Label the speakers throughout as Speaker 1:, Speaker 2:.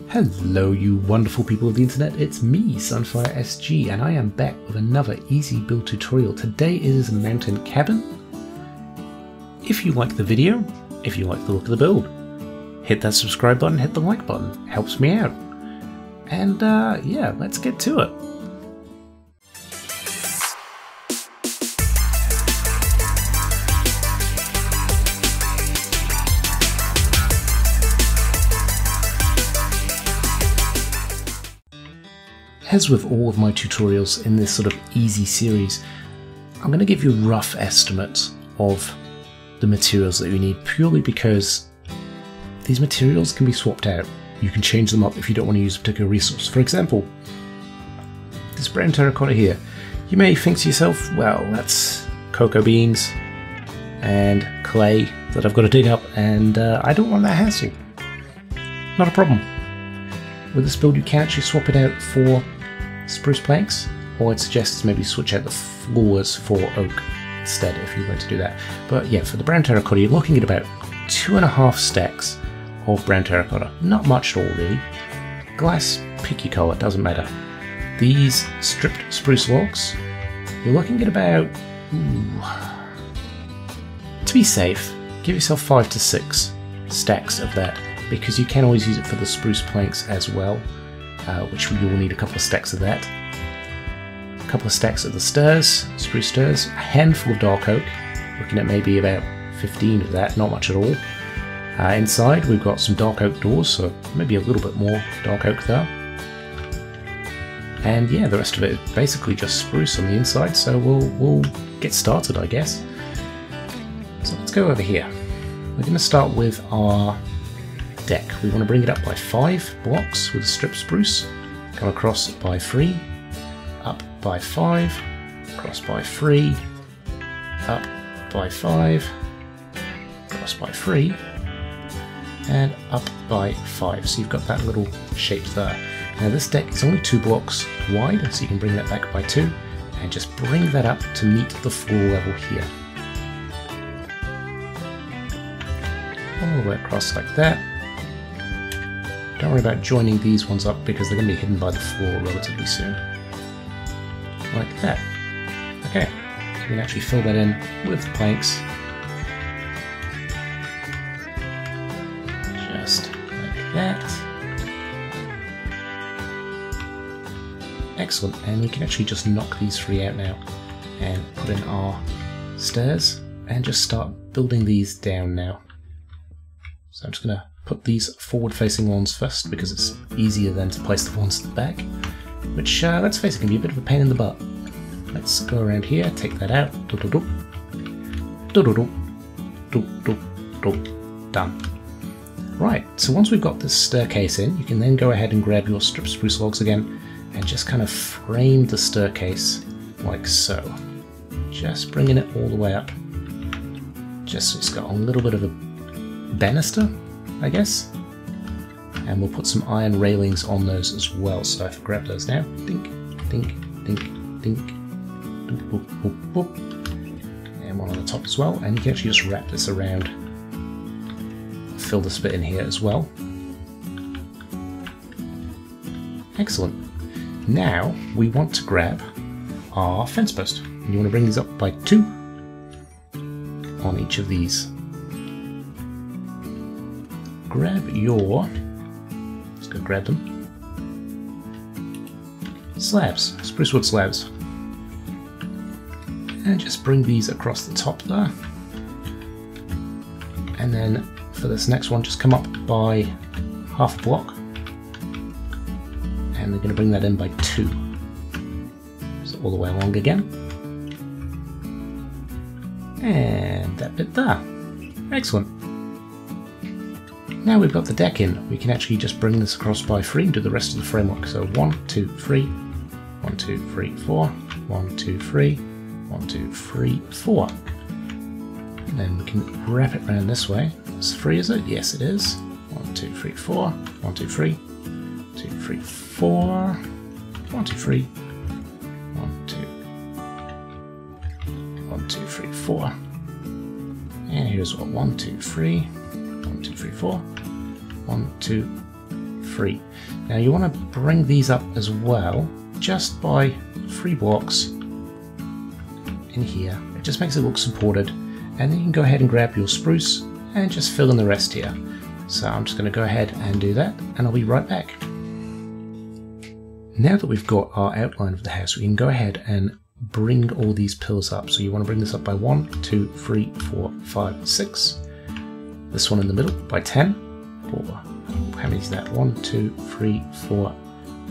Speaker 1: Hello you wonderful people of the internet, it's me, Sunfire SG, and I am back with another easy build tutorial. Today is a mountain cabin. If you like the video, if you like the look of the build, hit that subscribe button, hit the like button, it helps me out. And yeah, let's get to it. As with all of my tutorials in this sort of easy series, I'm going to give you a rough estimate of the materials that you need, purely because these materials can be swapped out. You can change them up if you don't want to use a particular resource. For example, this brown terracotta here. You may think to yourself, well, that's cocoa beans and clay that I've got to dig up, and I don't want that hassle. Not a problem. With this build you can actually swap it out for spruce planks, or I'd suggest maybe switch out the floors for oak instead if you're going to do that. But yeah, for the brown terracotta you're looking at about 2.5 stacks of brown terracotta. Not much at all really. Glass, pick your colour, doesn't matter. These stripped spruce logs, you're looking at about, to be safe, give yourself 5 to 6 stacks of that, because you can always use it for the spruce planks as well, which you will need a couple of stacks of that. A couple of stacks of the stairs, spruce stairs, a handful of dark oak, looking at maybe about 15 of that, not much at all. Inside we've got some dark oak doors, so maybe a little bit more dark oak there. And yeah, the rest of it is basically just spruce on the inside, so we'll get started, I guess. So let's go over here. We're going to start with our deck. We want to bring it up by 5 blocks with a strip spruce, come across by 3, up by 5, across by 3, up by 5, across by 3, and up by 5. So you've got that little shape there. Now this deck is only 2 blocks wide, so you can bring that back by 2, and just bring that up to meet the floor level here. All the way across like that. Don't worry about joining these ones up because they're going to be hidden by the floor relatively soon. Like that. Okay, so we can actually fill that in with the planks. Just like that. Excellent, and we can actually just knock these 3 out now and put in our stairs and just start building these down now. So I'm just going to put these forward-facing ones first because it's easier than to place the ones at the back, which, let's face it, can be a bit of a pain in the butt. Let's go around here, take that out. Done. Right, so once we've got this staircase in, you can then go ahead and grab your strip spruce logs again and just kind of frame the staircase like so. Just bringing it all the way up. Just so it's got a little bit of a banister, I guess, and we'll put some iron railings on those as well, so I have to grab those now. Dink, dink, dink, dink, dink, boop, boop, boop. And one on the top as well, and you can actually just wrap this around, fill this bit in here as well. Excellent. Now we want to grab our fence post, and you want to bring these up by 2 on each of these. Grab your, let's go grab them, slabs, spruce wood slabs, and just bring these across the top there. And then for this next one, just come up by half a block, and we're going to bring that in by 2. So all the way along again, and that bit there. Excellent. Now we've got the deck in, we can actually just bring this across by 3 and do the rest of the framework. So 1, 2, 3, 1, 2, 3, 4, 1, 2, 3, 1, 2, 3, 4. And then we can wrap it around this way. It's 3, is it? Yes, it is. 1, 2, 3, 4, 1, 2, 3, 2, 3, 4, 1, 2, 3, 1, 2, 1, 2, 3, 4. And here's what 1, 2, 3, 1, 2, 3, 4, 1, 2, 3. Now you want to bring these up as well, just by 3 blocks in here. It just makes it look supported, and then you can go ahead and grab your spruce and just fill in the rest here. So I'm just going to go ahead and do that, and I'll be right back. Now that we've got our outline of the house, we can go ahead and bring all these pillars up. So you want to bring this up by 1, 2, 3, 4, 5, 6. This one in the middle by 10. Or how many is that? 1, 2, 3, 4,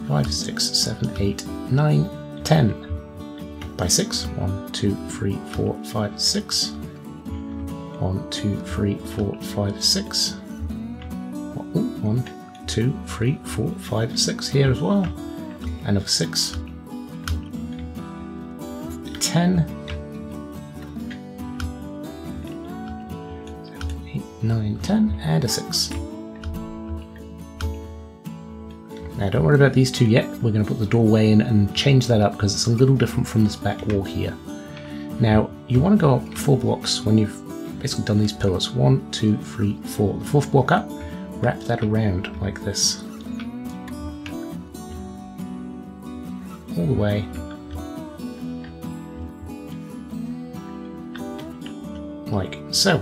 Speaker 1: 5, 6, 7, 8, 9, 10. By 6. 1, 2, 3, 4, 5, 6. 1, 2, 3, 4, 5, 6. 1, 2, 3, 4, 5, 6 here as well. Another 6. 10. 8, 9, 10, and a 6. Now don't worry about these two yet. We're going to put the doorway in and change that up because it's a little different from this back wall here. Now you want to go up 4 blocks when you've basically done these pillars. 1, 2, 3, 4. The 4th block up, wrap that around like this. All the way. Like so.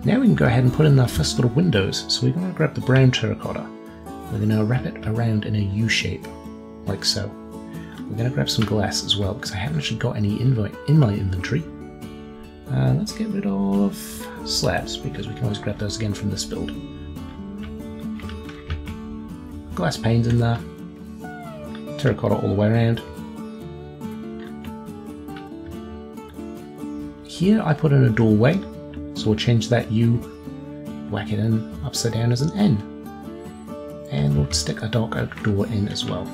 Speaker 1: Now we can go ahead and put in our first little windows. So we're going to grab the brown terracotta. We're going to wrap it around in a U shape, like so. We're going to grab some glass as well, because I haven't actually got any in my inventory. Let's get rid of slabs, because we can always grab those again from this build. Glass panes in there. Terracotta all the way around. Here I put in a doorway, so we'll change that U, whack it in upside down as an N. And we'll stick a dark oak door in as well.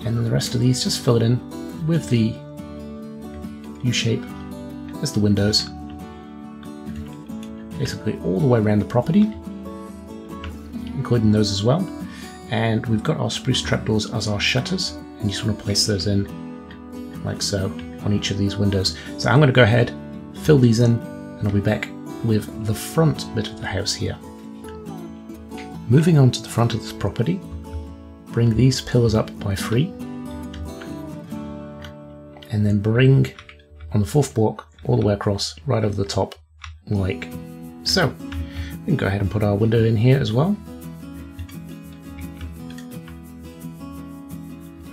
Speaker 1: And then the rest of these, just fill it in with the U shape as the windows. Basically all the way around the property, including those as well. And we've got our spruce trapdoors as our shutters, and you just want to place those in like so on each of these windows. So I'm going to go ahead, fill these in, and I'll be back with the front bit of the house here. Moving on to the front of this property, bring these pillars up by 3, and then bring on the 4th block all the way across right over the top like so. We can go ahead and put our window in here as well.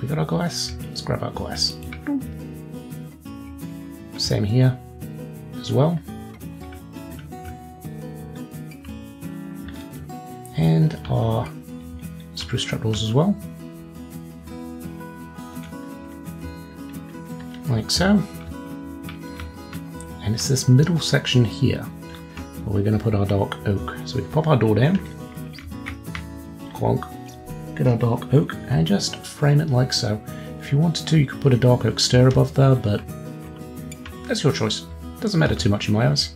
Speaker 1: We got our glass, let's grab our glass. Same here as well. And our spruce trapdoors as well, like so. And it's this middle section here where we're going to put our dark oak. So we can pop our door down, clonk, get our dark oak, and just frame it like so. If you wanted to, you could put a dark oak stair above there, but that's your choice. Doesn't matter too much in my eyes.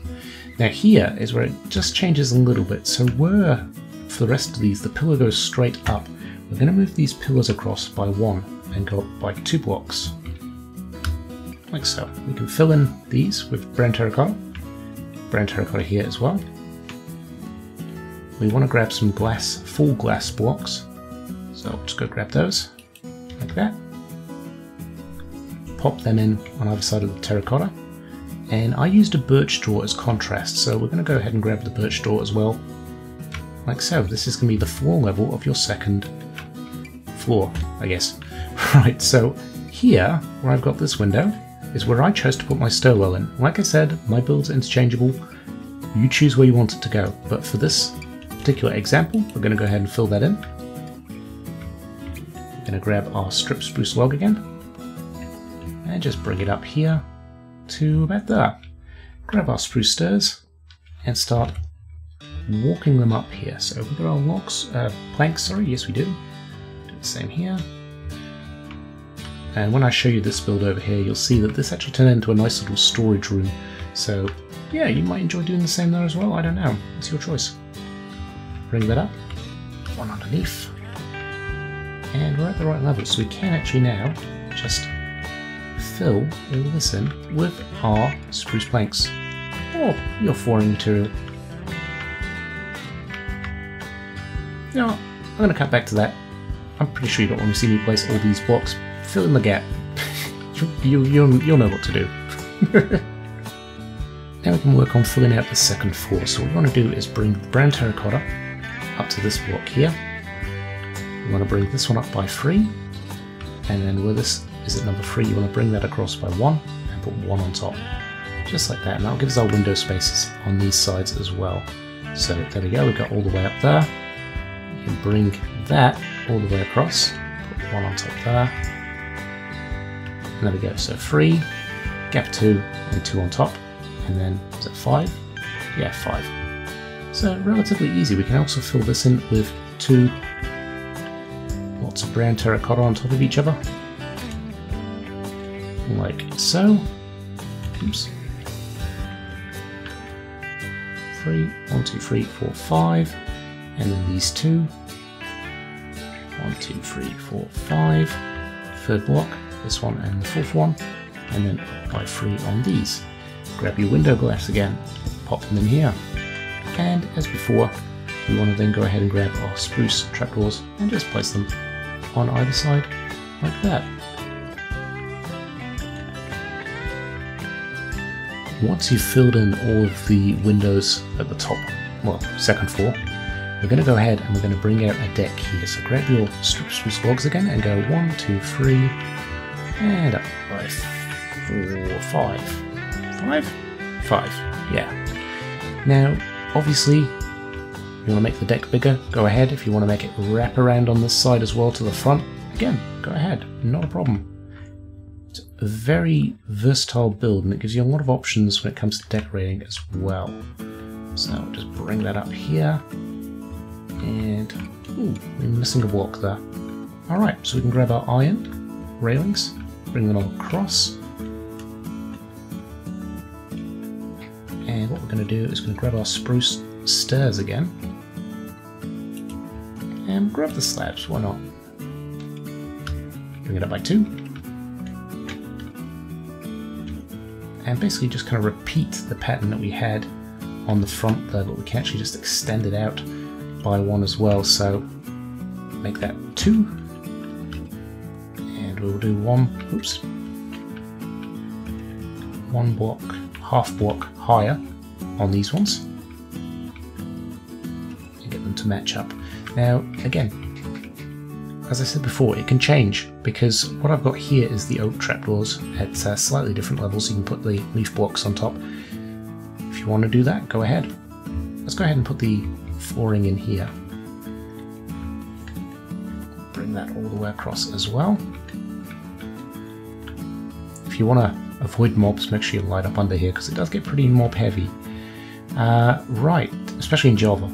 Speaker 1: Now here is where it just changes a little bit. So where for the rest of these, the pillar goes straight up. We're going to move these pillars across by 1 and go up by 2 blocks. Like so. We can fill in these with brown terracotta here as well. We want to grab some glass, full glass blocks. So I'll just go grab those, like that. Pop them in on either side of the terracotta. And I used a birch door as contrast, so we're going to go ahead and grab the birch door as well. Like so. This is going to be the floor level of your second floor, I guess. Right, so here, where I've got this window, is where I chose to put my stairwell in. Like I said, my build's interchangeable. You choose where you want it to go. But for this particular example, we're going to go ahead and fill that in. We're going to grab our strip spruce log again, and just bring it up here to about there. Grab our spruce stairs, and start walking them up here. So we've got our logs, planks, sorry, yes we do. Do the same here. And when I show you this build over here, you'll see that this actually turned into a nice little storage room. So yeah, you might enjoy doing the same there as well, I don't know, it's your choice. Bring that up, one underneath, and we're at the right level, so we can actually now just fill all this in with our spruce planks, or your flooring material. You know what? I'm going to cut back to that. I'm pretty sure you don't want to see me place all these blocks. Fill in the gap. You'll know what to do. Now we can work on filling out the second floor. So what we want to do is bring the brown terracotta up to this block here. We want to bring this one up by 3. And then where this is at number 3, you want to bring that across by 1 and put 1 on top. Just like that. And that'll give us our window spaces on these sides as well. So there we go, we've got all the way up there. You can bring that all the way across, put 1 on top there. And there we go, so 3, gap 2, and 2 on top. And then, is it 5? Yeah, 5. So relatively easy. We can also fill this in with 2 lots of brown terracotta on top of each other. Like so. Oops. 3, 1, 2, 3, 4, 5. And then these 2. 1, 2, 3, 4, 5. Third block, this one and the fourth one. And then by 3 on these. Grab your window glass again, pop them in here. And as before, we want to then go ahead and grab our spruce trapdoors and just place them on either side like that. Once you've filled in all of the windows at the top, well, second floor, we're going to go ahead and we're going to bring out a deck here. So grab your spruce logs again and go 1, 2, 3, and up by 4, 5. 5? Yeah. Now, obviously, you want to make the deck bigger, go ahead. If you want to make it wrap around on this side as well to the front, again, go ahead, not a problem. It's a very versatile build and it gives you a lot of options when it comes to decorating as well. So I'll just bring that up here, and ooh, we're missing a block there. Alright, so we can grab our iron railings, bring them all across. And what we're going to do is going to grab our spruce stairs again. And grab the slabs, why not? Bring it up by 2. And basically just kind of repeat the pattern that we had on the front there, but we can actually just extend it out by 1 as well. So make that 2. And we'll do 1, oops, 1 block, half block higher on these ones and get them to match up. Now again, as I said before, it can change because what I've got here is the oak trapdoors at slightly different levels. You can put the leaf blocks on top. If you want to do that, go ahead. Let's go ahead and put the flooring in here. Bring that all the way across as well. If you want to avoid mobs, make sure you light up under here because it does get pretty mob heavy. Right, especially in Java.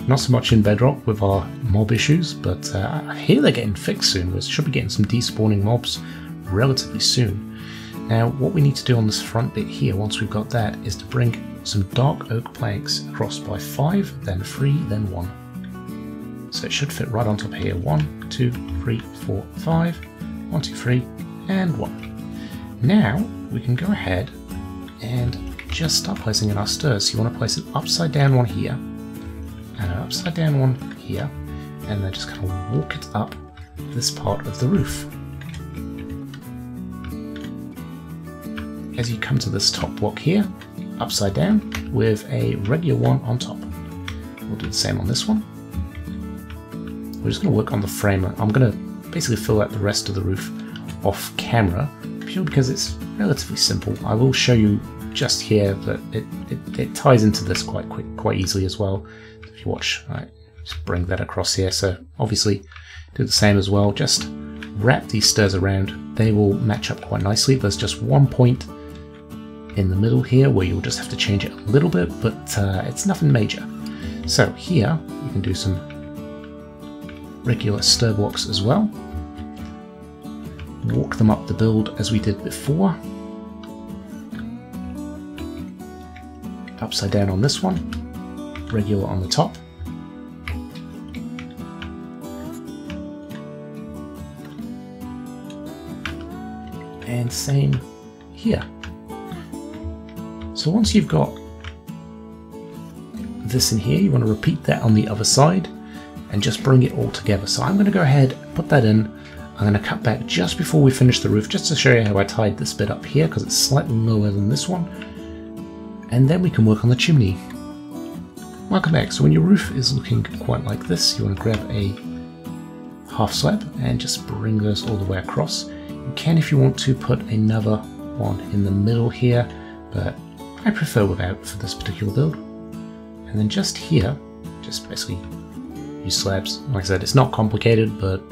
Speaker 1: Not so much in Bedrock with our mob issues, but I hear they're getting fixed soon. We should be getting some despawning mobs relatively soon. Now, what we need to do on this front bit here, once we've got that, is to bring some dark oak planks across by 5, then 3, then 1. So it should fit right on top here. 1, 2, 3, 4, 5. 1, 2, 3, and 1. Now, we can go ahead and just start placing in our stairs. So you want to place an upside down one here, and an upside down one here, and then just kind of walk it up this part of the roof. As you come to this top block here, upside down with a regular one on top. We'll do the same on this one. We're just going to work on the frame. I'm going to basically fill out the rest of the roof off camera, purely because it's relatively simple. I will show you just here that it ties into this quite easily as well. If you watch, right, just bring that across here. So obviously do the same as well. Just wrap these stairs around. They will match up quite nicely. There's just one point in the middle here where you'll just have to change it a little bit, but it's nothing major. So here you can do some regular stair blocks as well. Walk them up the build as we did before. Upside down on this one, regular on the top. And same here. So once you've got this in here, you want to repeat that on the other side. and just bring it all together. So I'm going to go ahead, put that in. I'm going to cut back just before we finish the roof, just to show you how I tied this bit up here, because it's slightly lower than this one. And then we can work on the chimney. Welcome back. So when your roof is looking quite like this, you want to grab a half slab and just bring those all the way across. You can, if you want to, put another one in the middle here, but I prefer without for this particular build. And then just here, just basically use slabs. Like I said, it's not complicated, but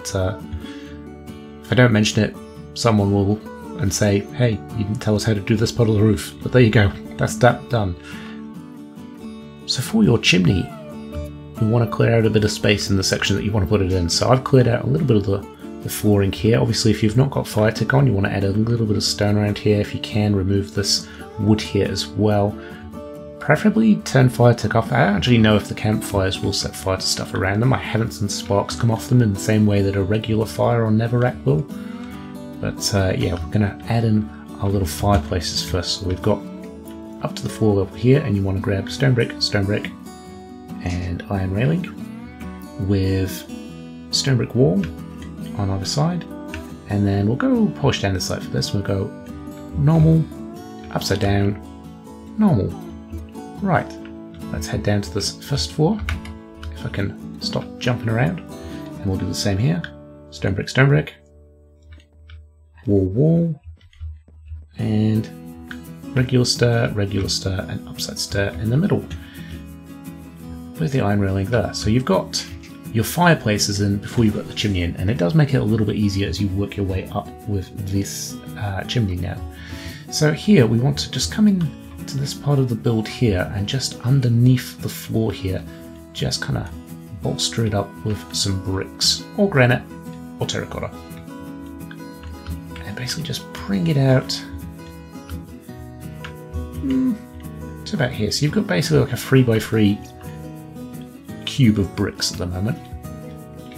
Speaker 1: if I don't mention it, someone will and say, hey, you didn't tell us how to do this part of the roof. But there you go, that's that done. So for your chimney, you want to clear out a bit of space in the section that you want to put it in. So I've cleared out a little bit of the flooring here. Obviously, if you've not got fire tick on, you want to add a little bit of stone around here. If you can, remove this wood here as well. Preferably turn fire tick off. I don't actually know if the campfires will set fire to stuff around them. I haven't seen sparks come off them in the same way that a regular fire on Netherrack will. But yeah, we're going to add in our little fireplaces first. So we've got up to the floor level here, and you want to grab stone brick, and iron railing with stone brick wall on either side. And then we'll go polish down the side for this. We'll go normal, upside down, normal. Right, let's head down to this first floor, if I can stop jumping around, and we'll do the same here. Stone brick, wall, and regular stair, and upside stair in the middle, with the iron railing there. So you've got your fireplaces in before you've got the chimney in, and it does make it a little bit easier as you work your way up with this chimney now. So here we want to just come in to this part of the build here, and just underneath the floor here, just kind of bolster it up with some bricks, or granite, or terracotta. And basically just bring it out to about here. So you've got basically like a 3x3 cube of bricks at the moment.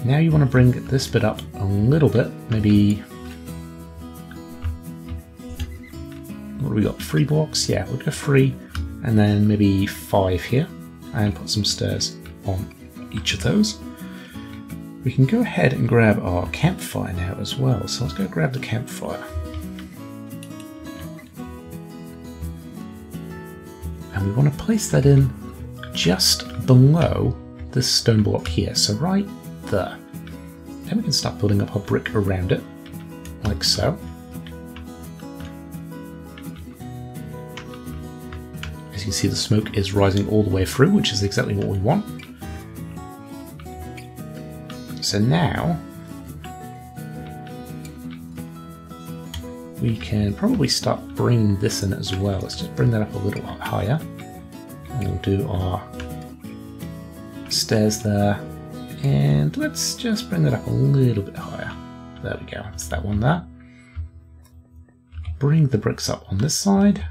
Speaker 1: Now you want to bring this bit up a little bit, maybe, what do we got, 3 blocks? Yeah, we'll go 3, and then maybe 5 here, and put some stairs on each of those. We can go ahead and grab our campfire now as well, so let's go grab the campfire. And we want to place that in just below this stone block here, so right there. Then we can start building up our brick around it, like so. As you can see, the smoke is rising all the way through, which is exactly what we want. So now we can probably start bringing this in as well. Let's just bring that up a little higher. And we'll do our stairs there. And let's just bring that up a little bit higher. There we go, that's that one there. Bring the bricks up on this side.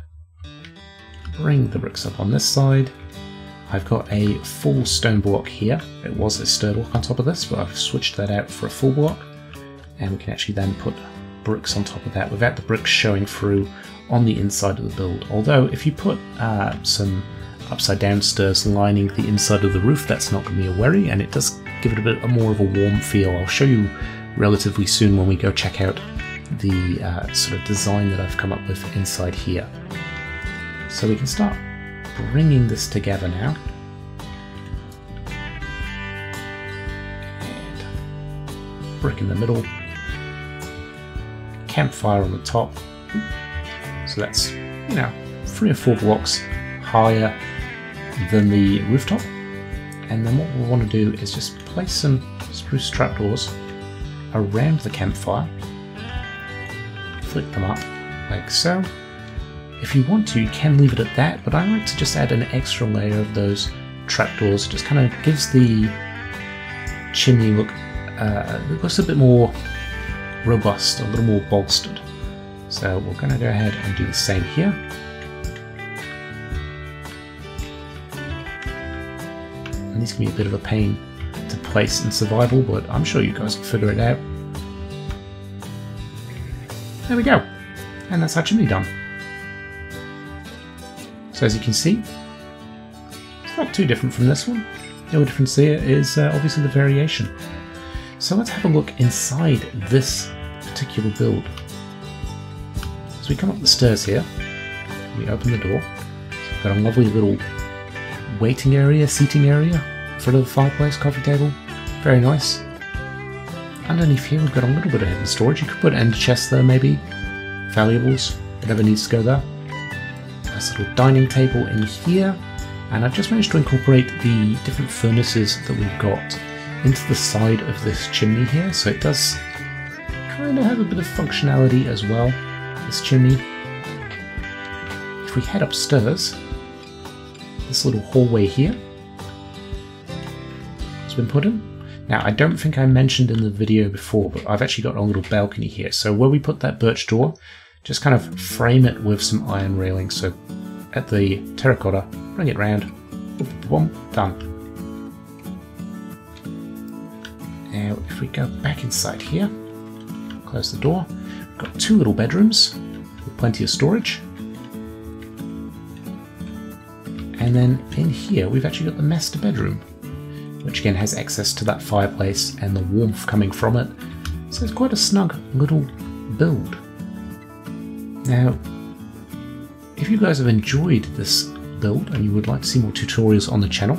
Speaker 1: Bring the bricks up on this side. I've got a full stone block here. It was a stir block on top of this, but I've switched that out for a full block. And we can actually then put bricks on top of that without the bricks showing through on the inside of the build. Although if you put some upside down stairs lining the inside of the roof, that's not going to be a worry, and it does give it a bit more of a warm feel. I'll show you relatively soon when we go check out the sort of design that I've come up with inside here. So we can start bringing this together now. And brick in the middle. Campfire on the top. So that's, 3 or 4 blocks higher than the rooftop. And then what we'll want to do is just place some spruce trapdoors around the campfire. Flick them up like so. If you want to, you can leave it at that, but I like to just add an extra layer of those trapdoors. It just kind of gives the chimney look, it looks a bit more robust, a little more bolstered. So we're going to go ahead and do the same here. And these can be a bit of a pain to place in survival, but I'm sure you guys can figure it out. There we go. And that's our chimney done. So as you can see, it's not too different from this one. The only difference here is obviously the variation. So let's have a look inside this particular build. As we come up the stairs here, we open the door. We've got a lovely little waiting area, seating area, in front of the fireplace, coffee table. Very nice. Underneath here we've got a little bit of hidden storage. You could put ender chests there maybe, valuables, whatever needs to go there. Nice little dining table in here. And I've just managed to incorporate the different furnaces that we've got into the side of this chimney here, so it does kind of have a bit of functionality as well, this chimney. If we head upstairs, this little hallway here has been put in. Now, I don't think I mentioned in the video before, but I've actually got a little balcony here, so where we put that birch door, just kind of frame it with some iron railings, so at the terracotta, bring it round, boom, done. Now if we go back inside here, close the door, we've got two little bedrooms with plenty of storage. And then in here we've actually got the master bedroom, which again has access to that fireplace and the warmth coming from it. So it's quite a snug little build. Now, if you guys have enjoyed this build and you would like to see more tutorials on the channel,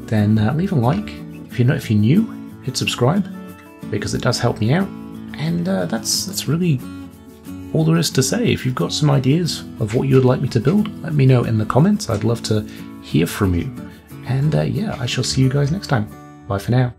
Speaker 1: then leave a like. If you're new, hit subscribe because it does help me out. And that's really all there is to say. If you've got some ideas of what you would like me to build, let me know in the comments. I'd love to hear from you. And yeah, I shall see you guys next time. Bye for now.